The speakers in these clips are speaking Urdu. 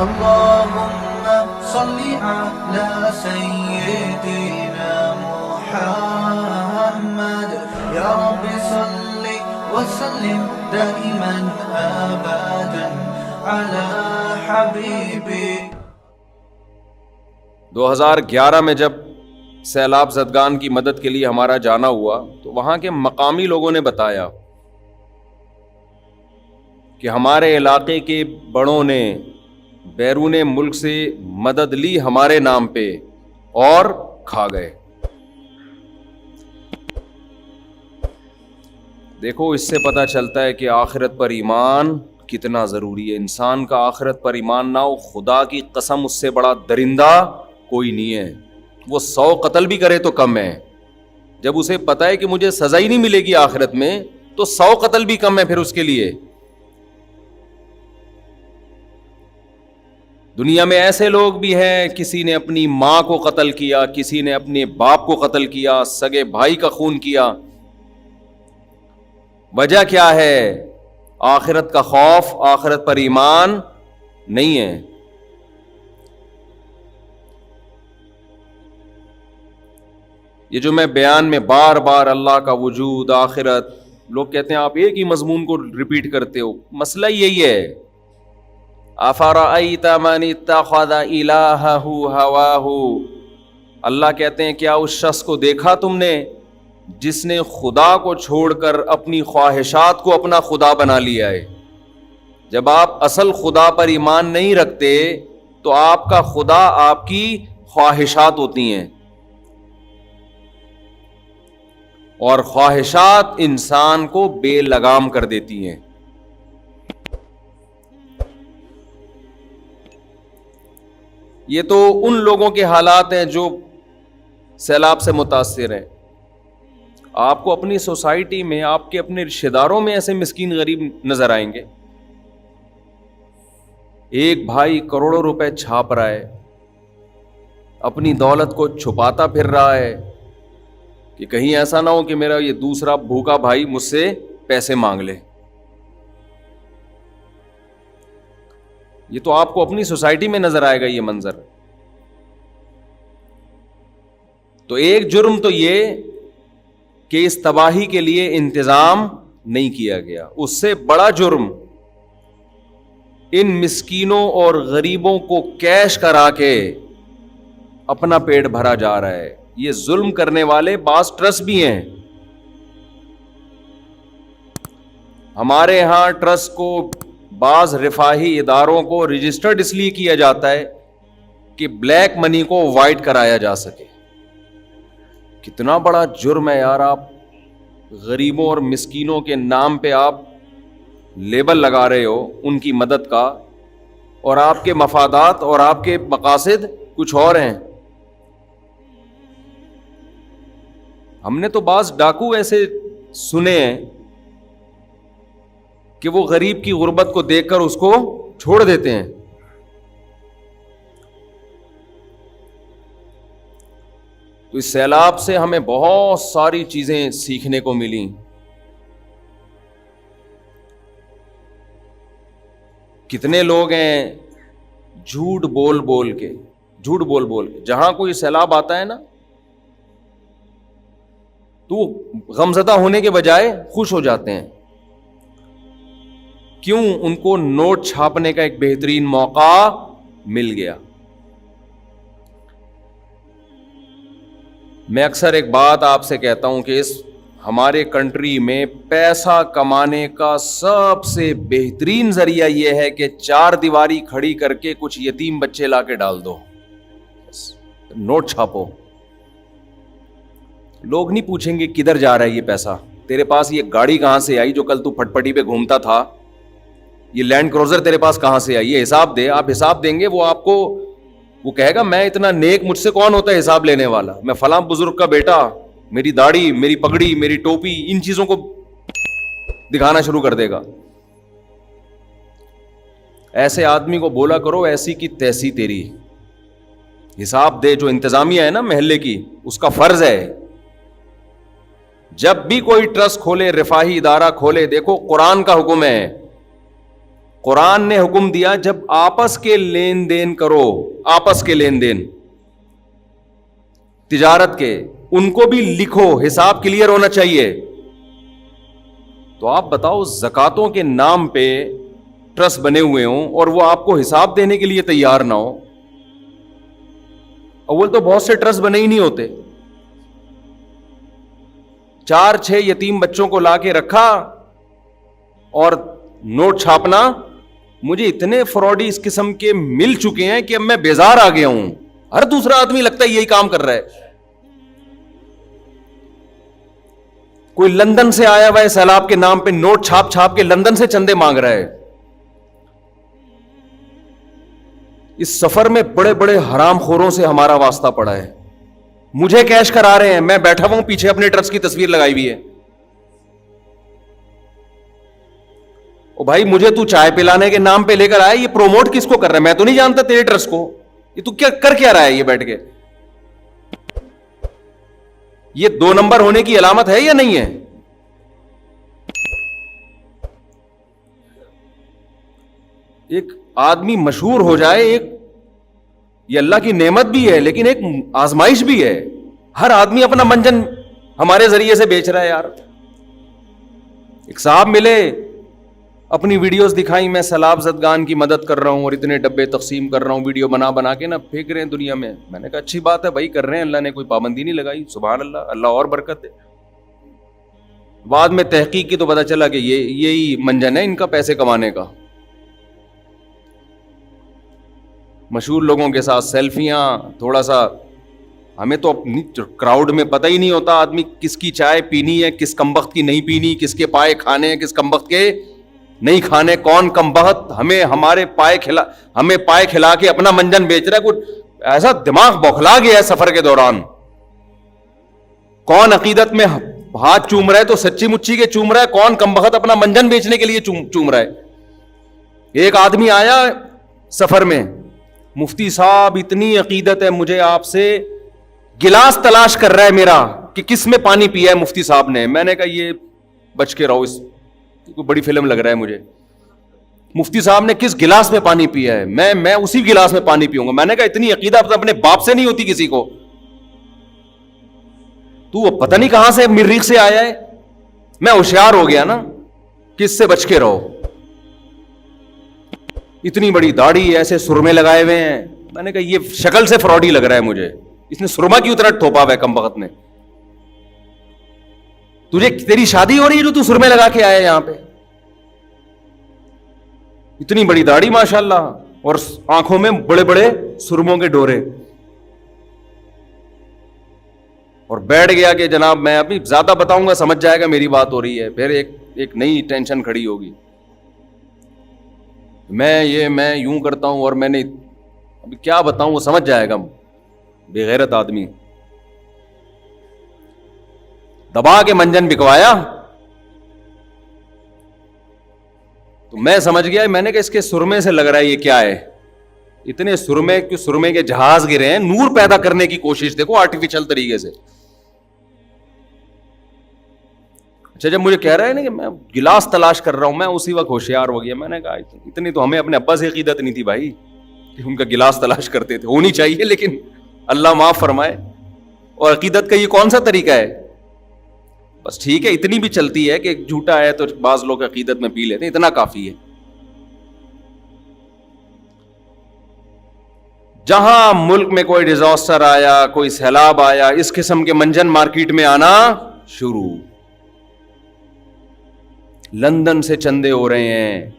اللهم صل على سيدنا محمد يا رب صل وسلم دائما ابدا على حبيبك. 2011 میں جب سیلاب زدگان کی مدد کے لیے ہمارا جانا ہوا تو وہاں کے مقامی لوگوں نے بتایا کہ ہمارے علاقے کے بڑوں نے بیرون ملک سے مدد لی ہمارے نام پہ اور کھا گئے. دیکھو اس سے پتہ چلتا ہے کہ آخرت پر ایمان کتنا ضروری ہے. انسان کا آخرت پر ایمان نہ ہو، خدا کی قسم اس سے بڑا درندہ کوئی نہیں ہے. وہ 100 قتل بھی کرے تو کم ہے. جب اسے پتہ ہے کہ مجھے سزا ہی نہیں ملے گی آخرت میں تو 100 قتل بھی کم ہے پھر اس کے لیے. دنیا میں ایسے لوگ بھی ہیں، کسی نے اپنی ماں کو قتل کیا، کسی نے اپنے باپ کو قتل کیا، سگے بھائی کا خون کیا. وجہ کیا ہے؟ آخرت کا خوف، آخرت پر ایمان نہیں ہے. یہ جو میں بیان میں بار بار اللہ کا وجود، آخرت، لوگ کہتے ہیں آپ ایک ہی مضمون کو ریپیٹ کرتے ہو. مسئلہ یہی ہے. افرأیت من اتخذ الہہ ہواہ، اللہ کہتے ہیں کیا اس شخص کو دیکھا تم نے جس نے خدا کو چھوڑ کر اپنی خواہشات کو اپنا خدا بنا لیا ہے. جب آپ اصل خدا پر ایمان نہیں رکھتے تو آپ کا خدا آپ کی خواہشات ہوتی ہیں، اور خواہشات انسان کو بے لگام کر دیتی ہیں. یہ تو ان لوگوں کے حالات ہیں جو سیلاب سے متاثر ہیں. آپ کو اپنی سوسائٹی میں، آپ کے اپنے رشتہ داروں میں ایسے مسکین غریب نظر آئیں گے. ایک بھائی کروڑوں روپے چھاپ رہا ہے، اپنی دولت کو چھپاتا پھر رہا ہے کہ کہیں ایسا نہ ہو کہ میرا یہ دوسرا بھوکا بھائی مجھ سے پیسے مانگ لے. یہ تو آپ کو اپنی سوسائٹی میں نظر آئے گا یہ منظر. تو ایک جرم تو یہ کہ اس تباہی کے لیے انتظام نہیں کیا گیا. اس سے بڑا جرم ان مسکینوں اور غریبوں کو کیش کرا کے اپنا پیٹ بھرا جا رہا ہے. یہ ظلم کرنے والے بعض ٹرسٹ بھی ہیں. ہمارے ہاں ٹرسٹ کو، بعض رفاہی اداروں کو رجسٹرڈ اس لیے کیا جاتا ہے کہ بلیک منی کو وائٹ کرایا جا سکے. کتنا بڑا جرم ہے یار. آپ غریبوں اور مسکینوں کے نام پہ آپ لیبل لگا رہے ہو ان کی مدد کا، اور آپ کے مفادات اور آپ کے مقاصد کچھ اور ہیں. ہم نے تو بعض ڈاکو ایسے سنے ہیں کہ وہ غریب کی غربت کو دیکھ کر اس کو چھوڑ دیتے ہیں. تو اس سیلاب سے ہمیں بہت ساری چیزیں سیکھنے کو ملیں. کتنے لوگ ہیں جھوٹ بول بول کے جہاں کوئی سیلاب آتا ہے نا تو غمزدہ ہونے کے بجائے خوش ہو جاتے ہیں. کیوں؟ ان کو نوٹ چھاپنے کا ایک بہترین موقع مل گیا. میں اکثر ایک بات آپ سے کہتا ہوں کہ اس ہمارے کنٹری میں پیسہ کمانے کا سب سے بہترین ذریعہ یہ ہے کہ 4 دیواری کھڑی کر کے کچھ یتیم بچے لا کے ڈال دو، نوٹ چھاپو. لوگ نہیں پوچھیں گے کدھر جا رہا ہے یہ پیسہ. تیرے پاس یہ گاڑی کہاں سے آئی جو کل تو پھٹ پٹی پہ گھومتا تھا؟ یہ لینڈ کروزر تیرے پاس کہاں سے آئی؟ یہ حساب دے. آپ حساب دیں گے، وہ آپ کو وہ کہے گا میں اتنا نیک، مجھ سے کون ہوتا ہے حساب لینے والا؟ میں فلاں بزرگ کا بیٹا، میری داڑھی، میری پگڑی، میری ٹوپی، ان چیزوں کو دکھانا شروع کر دے گا. ایسے آدمی کو بولا کرو ایسی کی تیسی تیری، حساب دے. جو انتظامیہ ہے نا محلے کی، اس کا فرض ہے جب بھی کوئی ٹرسٹ کھولے، رفاہی ادارہ کھولے، دیکھو قرآن کا حکم ہے قرآن نے حکم دیا جب آپس کے لین دین کرو، آپس کے لین دین تجارت کے، ان کو بھی لکھو، حساب کلیئر ہونا چاہیے. تو آپ بتاؤ زکاتوں کے نام پہ ٹرسٹ بنے ہوئے ہوں اور وہ آپ کو حساب دینے کے لیے تیار نہ ہو. اول تو بہت سے ٹرسٹ بنے ہی نہیں ہوتے. 4-6 یتیم بچوں کو لا کے رکھا اور نوٹ چھاپنا. مجھے اتنے فراڈی اس قسم کے مل چکے ہیں کہ اب میں بیزار آ گیا ہوں. ہر دوسرا آدمی لگتا ہے یہی کام کر رہا ہے. کوئی لندن سے آیا ہوا ہے سیلاب کے نام پہ نوٹ چھاپ چھاپ کے لندن سے چندے مانگ رہا ہے. اس سفر میں بڑے بڑے حرام خوروں سے ہمارا واسطہ پڑا ہے. مجھے کیش کرا رہے ہیں, میں بیٹھا ہوا ہوں پیچھے اپنے ٹرسٹ کی تصویر لگائی ہوئی ہے. او بھائی مجھے تو چائے پلانے کے نام پہ لے کر آیا, یہ پروموٹ کس کو کر رہا ہے؟ میں تو نہیں جانتا تیرے ٹرسٹ کو. یہ تو کیا کر کیا رہا ہے یہ بیٹھ کے؟ یہ 2 نمبر ہونے کی علامت ہے یا نہیں ہے؟ ایک آدمی مشہور ہو جائے, ایک یہ اللہ کی نعمت بھی ہے لیکن ایک آزمائش بھی ہے. ہر آدمی اپنا منجن ہمارے ذریعے سے بیچ رہا ہے یار. ایک صاحب ملے, اپنی ویڈیوز دکھائی, میں سیلاب زدگان کی مدد کر رہا ہوں اور اتنے ڈبے تقسیم کر رہا ہوں, ویڈیو بنا بنا کے نا پھینک رہے ہیں دنیا میں. میں نے کہا اچھی بات ہے بھائی, کر رہے ہیں, اللہ نے کوئی پابندی نہیں لگائی. سبحان اللہ, اللہ اور برکت دے. بعد میں تحقیق کی تو پتا چلا کہ یہی منجن ہے ان کا پیسے کمانے کا. مشہور لوگوں کے ساتھ سیلفیاں, تھوڑا سا ہمیں تو اپنی کراؤڈ میں پتہ ہی نہیں ہوتا آدمی کس کی چائے پینی ہے, کس کمبخت کی نہیں پینی, کس کے پائے کھانے ہیں, کس کمبخت کے نہیں کھانے, کون کمبخت ہمیں پائے کھلا کے اپنا منجن بیچ رہا ہے. کچھ ایسا دماغ بوکھلا گیا ہے سفر کے دوران. کون عقیدت میں ہاتھ چوم رہا ہے تو سچی مچی کے چوم رہا ہے, کون کمبخت اپنا منجن بیچنے کے لیے چوم رہا ہے. ایک آدمی آیا سفر میں, مفتی صاحب اتنی عقیدت ہے مجھے آپ سے, گلاس تلاش کر رہا ہے میرا کہ کس میں پانی پیا ہے مفتی صاحب نے. میں نے کہا یہ بچ کے رہو, اس کوئی بڑی فلم لگ رہا ہے مجھے. مفتی صاحب نے کس گلاس میں پانی پیا ہے, میں اسی گلاس میں پانی پیوں گا. میں نے کہا اتنی عقیدت اپنے باپ سے نہیں ہوتی کسی کو, تو پتہ نہیں کہاں سے مریخ سے آیا ہے. میں ہوشیار ہو گیا نا کہ اس سے بچ کے رہو. اتنی بڑی داڑھی, ایسے سرمے لگائے ہوئے ہیں. میں نے کہا یہ شکل سے فراڈی لگ رہا ہے مجھے, اس نے سرما کیوں اتنا تھوپا ہوا ہے کمبخت نے. تیری شادی ہو رہی ہے جو تو سرمے لگا کے آیا یہاں پہ؟ اتنی بڑی داڑھی ماشاءاللہ, اور آنکھوں میں بڑے بڑے سرموں کے ڈورے. اور بیٹھ گیا کہ جناب میں ابھی زیادہ بتاؤں گا سمجھ جائے گا میری بات ہو رہی ہے, پھر ایک نئی ٹینشن کھڑی ہوگی. میں یوں کرتا ہوں اور میں نے ابھی کیا بتاؤں, وہ سمجھ جائے گا. بے غیرت آدمی دبا کے منجن بکوایا. تو میں سمجھ گیا, میں نے کہا اس کے سرمے سے لگ رہا ہے یہ کیا ہے. اتنے سرمے کے جہاز گرے ہیں, نور پیدا کرنے کی کوشش دیکھو آرٹیفیشل طریقے سے. اچھا جب مجھے کہہ رہا ہے نا کہ میں گلاس تلاش کر رہا ہوں, میں اسی وقت ہوشیار ہو گیا. میں نے کہا اتنی تو ہمیں اپنے ابا سے عقیدت نہیں تھی بھائی کہ ان کا گلاس تلاش کرتے تھے. ہونی چاہیے لیکن اللہ معاف فرمائے. اور عقیدت کا یہ کون سا طریقہ ہے؟ بس ٹھیک ہے, اتنی بھی چلتی ہے کہ جھوٹا ہے تو بعض لوگ عقیدت میں پی لیتے ہیں, اتنا کافی ہے. جہاں ملک میں کوئی ڈیزاسٹر آیا, کوئی سیلاب آیا, اس قسم کے منجن مارکیٹ میں آنا شروع. لندن سے چندے ہو رہے ہیں,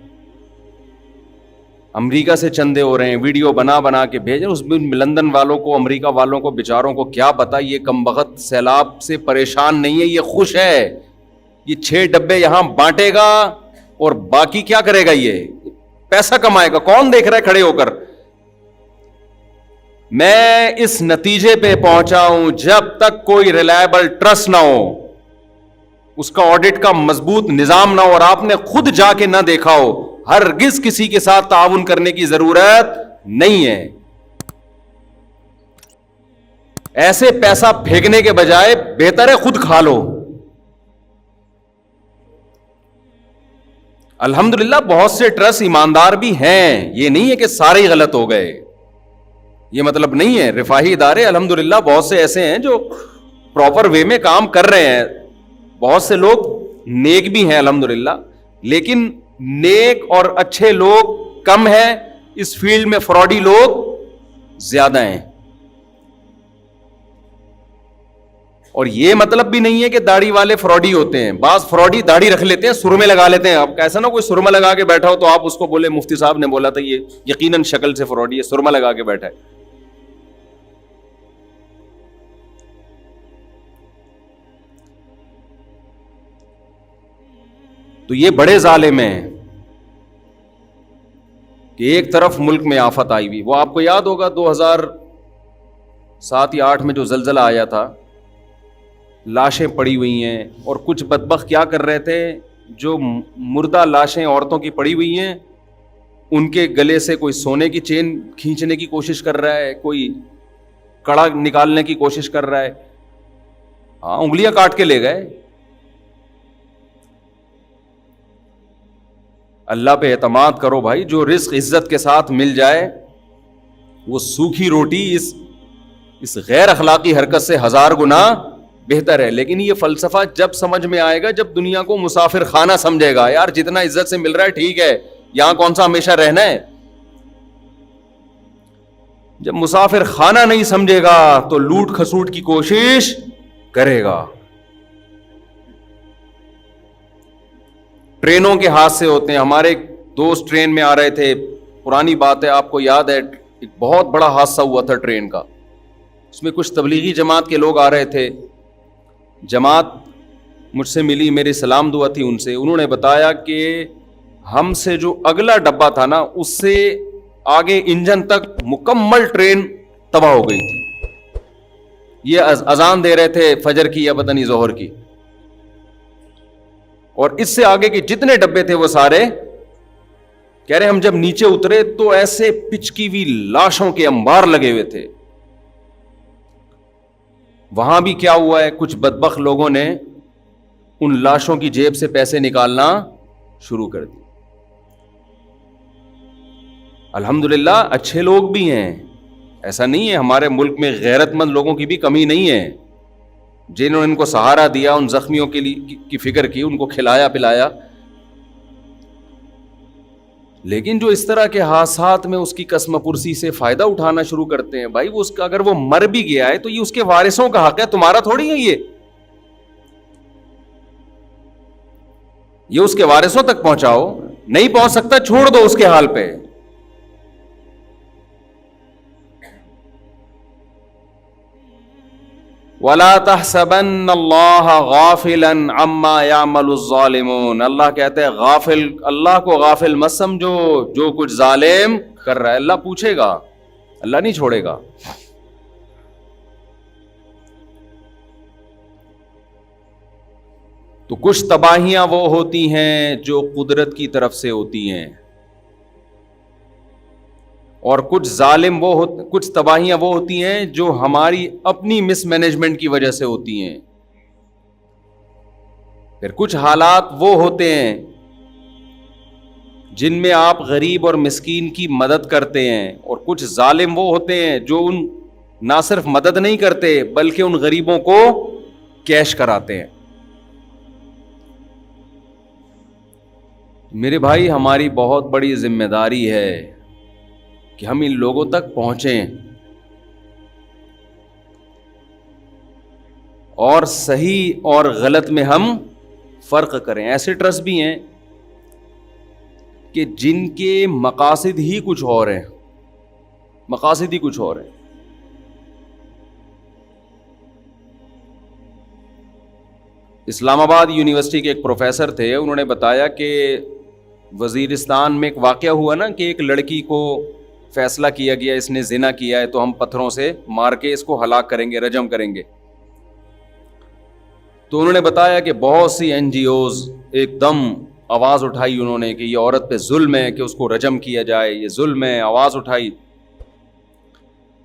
امریکہ سے چندے ہو رہے ہیں, ویڈیو بنا بنا کے بھیجیں. اس میں لندن والوں کو, امریکہ والوں کو بیچاروں کو کیا پتا یہ کمبخت سیلاب سے پریشان نہیں ہے, یہ خوش ہے. یہ 6 ڈبے یہاں بانٹے گا اور باقی کیا کرے گا, یہ پیسہ کمائے گا. کون دیکھ رہا ہے کھڑے ہو کر؟ میں اس نتیجے پہ پہنچا ہوں جب تک کوئی ریلائبل ٹرسٹ نہ ہو, اس کا آڈٹ کا مضبوط نظام نہ ہو, اور آپ نے خود جا کے نہ دیکھا ہو, ہرگز کسی کے ساتھ تعاون کرنے کی ضرورت نہیں ہے. ایسے پیسہ پھینکنے کے بجائے بہتر ہے خود کھا لو. الحمدللہ بہت سے ٹرسٹ ایماندار بھی ہیں، یہ نہیں ہے کہ سارے ہی غلط ہو گئے، یہ مطلب نہیں ہے. رفاہی ادارے الحمدللہ بہت سے ایسے ہیں جو پراپر وے میں کام کر رہے ہیں، بہت سے لوگ نیک بھی ہیں الحمدللہ، لیکن نیک اور اچھے لوگ کم ہیں، اس فیلڈ میں فراڈی لوگ زیادہ ہیں. اور یہ مطلب بھی نہیں ہے کہ داڑھی والے فراڈی ہوتے ہیں، بعض فراڈی داڑھی رکھ لیتے ہیں، سرمے لگا لیتے ہیں. اب ایسا نہ کوئی سرما لگا کے بیٹھا ہو تو آپ اس کو بولے مفتی صاحب نے بولا تھا یہ یقیناً شکل سے فراڈی ہے، سرما لگا کے بیٹھا ہے. تو یہ بڑے ظالم ہیں کہ ایک طرف ملک میں آفت آئی ہوئی. وہ آپ کو یاد ہوگا 2007 یا 2008 میں جو زلزلہ آیا تھا، لاشیں پڑی ہوئی ہیں، اور کچھ بدبخت کیا کر رہے تھے، جو مردہ لاشیں عورتوں کی پڑی ہوئی ہیں ان کے گلے سے کوئی سونے کی چین کھینچنے کی کوشش کر رہا ہے، کوئی کڑا نکالنے کی کوشش کر رہا ہے. ہاں، انگلیاں کاٹ کے لے گئے. اللہ پہ اعتماد کرو بھائی، جو رزق عزت کے ساتھ مل جائے وہ سوکھی روٹی اس غیر اخلاقی حرکت سے 1000 گنا بہتر ہے. لیکن یہ فلسفہ جب سمجھ میں آئے گا جب دنیا کو مسافر خانہ سمجھے گا. یار جتنا عزت سے مل رہا ہے ٹھیک ہے، یہاں کون سا ہمیشہ رہنا ہے. جب مسافر خانہ نہیں سمجھے گا تو لوٹ کھسوٹ کی کوشش کرے گا. ٹرینوں کے حادثے ہوتے ہیں. ہمارے ایک دوست ٹرین میں آ رہے تھے، پرانی بات ہے، آپ کو یاد ہے، ایک بہت بڑا حادثہ ہوا تھا ٹرین کا. اس میں کچھ تبلیغی جماعت کے لوگ آ رہے تھے. جماعت مجھ سے ملی، میری سلام دعا تھی ان سے. انہوں نے بتایا کہ ہم سے جو اگلا ڈبہ تھا نا، اس سے آگے انجن تک مکمل ٹرین تباہ ہو گئی تھی. یہ اذان دے رہے تھے فجر کی یا پتہ نہیں ظہر کی، اور اس سے آگے کے جتنے ڈبے تھے وہ سارے کہہ رہے ہم جب نیچے اترے تو ایسے پچکی ہوئی لاشوں کے انبار لگے ہوئے تھے. وہاں بھی کیا ہوا ہے، کچھ بدبخت لوگوں نے ان لاشوں کی جیب سے پیسے نکالنا شروع کر دی. الحمدللہ اچھے لوگ بھی ہیں، ایسا نہیں ہے، ہمارے ملک میں غیرت مند لوگوں کی بھی کمی نہیں ہے، جنہوں نے ان کو سہارا دیا، ان زخمیوں کے لیے کی فکر کی، ان کو کھلایا پلایا. لیکن جو اس طرح کے حادثات میں اس کی قسم پرسی سے فائدہ اٹھانا شروع کرتے ہیں، بھائی وہ اس کا اگر وہ مر بھی گیا ہے تو یہ اس کے وارثوں کا حق ہے، تمہارا تھوڑی ہے. یہ اس کے وارثوں تک پہنچاؤ. نہیں پہنچ سکتا چھوڑ دو اس کے حال پہ. وَلَا تَحْسَبَنَّ اللَّهَ غَافِلًا عَمَّا يَعْمَلُ الظَّالِمُونَ. اللہ کہتے ہیں غافل، اللہ کو غافل مت سمجھو جو کچھ ظالم کر رہا ہے. اللہ پوچھے گا، اللہ نہیں چھوڑے گا. تو کچھ تباہیاں وہ ہوتی ہیں جو قدرت کی طرف سے ہوتی ہیں، اور کچھ تباہیاں وہ ہوتی ہیں جو ہماری اپنی مس مینجمنٹ کی وجہ سے ہوتی ہیں. پھر کچھ حالات وہ ہوتے ہیں جن میں آپ غریب اور مسکین کی مدد کرتے ہیں، اور کچھ ظالم وہ ہوتے ہیں جو نہ صرف مدد نہیں کرتے بلکہ ان غریبوں کو کیش کراتے ہیں. میرے بھائی ہماری بہت بڑی ذمہ داری ہے کہ ہم ان لوگوں تک پہنچیں اور صحیح اور غلط میں ہم فرق کریں. ایسے ٹرسٹ بھی ہیں کہ جن کے مقاصد ہی کچھ اور ہیں، مقاصد ہی کچھ اور ہیں. اسلام آباد یونیورسٹی کے ایک پروفیسر تھے، انہوں نے بتایا کہ وزیرستان میں ایک واقعہ ہوا نا کہ ایک لڑکی کو فیصلہ کیا گیا اس نے زنا کیا ہے تو ہم پتھروں سے مار کے اس کو ہلاک کریں گے، رجم کریں گے. تو انہوں نے بتایا کہ بہت سی این جی اوز ایک دم آواز اٹھائی انہوں نے کہ یہ عورت پہ ظلم ہے کہ اس کو رجم کیا جائے، یہ ظلم ہے. آواز اٹھائی.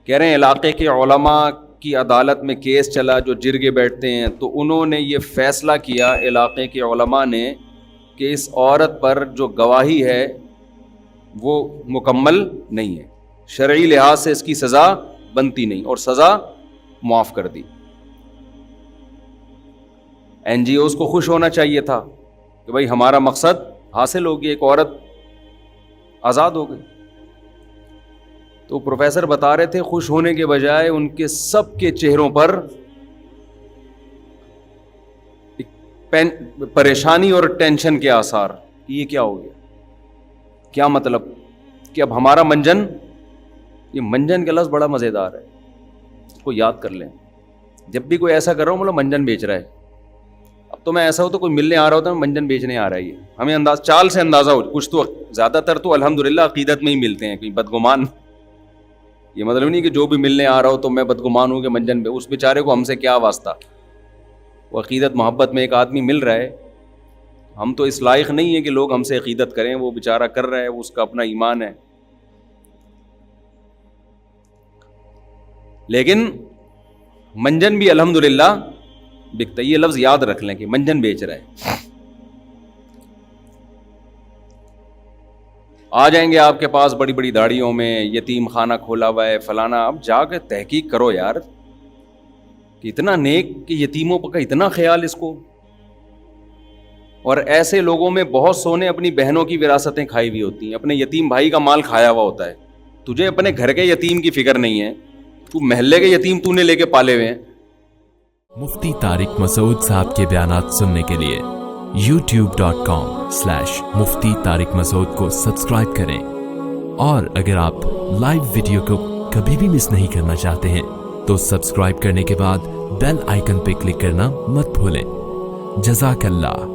کہہ رہے ہیں علاقے کے علماء کی عدالت میں کیس چلا جو جرگے بیٹھتے ہیں، تو انہوں نے یہ فیصلہ کیا علاقے کے علماء نے کہ اس عورت پر جو گواہی ہے وہ مکمل نہیں ہے، شرعی لحاظ سے اس کی سزا بنتی نہیں، اور سزا معاف کر دی۔ این جی اوز کو خوش ہونا چاہیے تھا کہ بھائی ہمارا مقصد حاصل ہو گیا، ایک عورت آزاد ہو گئی۔ تو پروفیسر بتا رہے تھے خوش ہونے کے بجائے ان کے سب کے چہروں پر پریشانی اور ٹینشن کے آثار، یہ کیا ہو گیا، کیا مطلب کہ اب ہمارا منجن، یہ منجن کا لفظ بڑا مزیدار ہے، اس کو یاد کر لیں۔ جب بھی کوئی ایسا کر رہا ہوں بولا منجن بیچ رہا ہے، اب تو میں ایسا ہو تو کوئی ملنے آ رہا ہوتا ہے منجن بیچنے آ رہا ہے، یہ ہمیں چال سے اندازہ ہو، کچھ تو زیادہ تر تو الحمدللہ عقیدت میں ہی ملتے ہیں، کوئی بدگمان، یہ مطلب نہیں کہ جو بھی ملنے آ رہا ہو تو میں بدگمان ہوں کہ منجن پہ، اس بیچارے کو ہم سے کیا واسطہ، وہ عقیدت محبت میں ایک آدمی مل رہا ہے، ہم تو اس لائق نہیں ہے کہ لوگ ہم سے عقیدت کریں، وہ بیچارہ کر رہا ہے، وہ اس کا اپنا ایمان ہے۔ لیکن منجن بھی الحمدللہ بکتا ہے، یہ لفظ یاد رکھ لیں کہ منجن بیچ رہا ہے۔ آ جائیں گے آپ کے پاس بڑی بڑی داڑھیوں میں، یتیم خانہ کھولا ہوا ہے فلانا، اب جا کے تحقیق کرو یار کہ اتنا نیک کہ یتیموں کا اتنا خیال اس کو، اور ایسے لوگوں میں بہت سو نے اپنی بہنوں کی وراثتیں کھائی ہوئی ہوتی ہیں، اپنے یتیم بھائی کا مال کھایا ہوا ہوتا ہے، تجھے اپنے گھر کے یتیم کی فکر نہیں ہے، تو محلے کے یتیم تو نے لے کے پالے ہوئے ہیں۔ مفتی طارق مسعود صاحب کے بیانات سننے کے لیے youtube.com/مفتی طارق مسعود کو سبسکرائب کریں، اور اگر آپ لائیو ویڈیو کو کبھی بھی مس نہیں کرنا چاہتے ہیں تو سبسکرائب کرنے کے بعد بیل آئیکن پہ کلک کرنا مت بھولیں۔ جزاک اللہ۔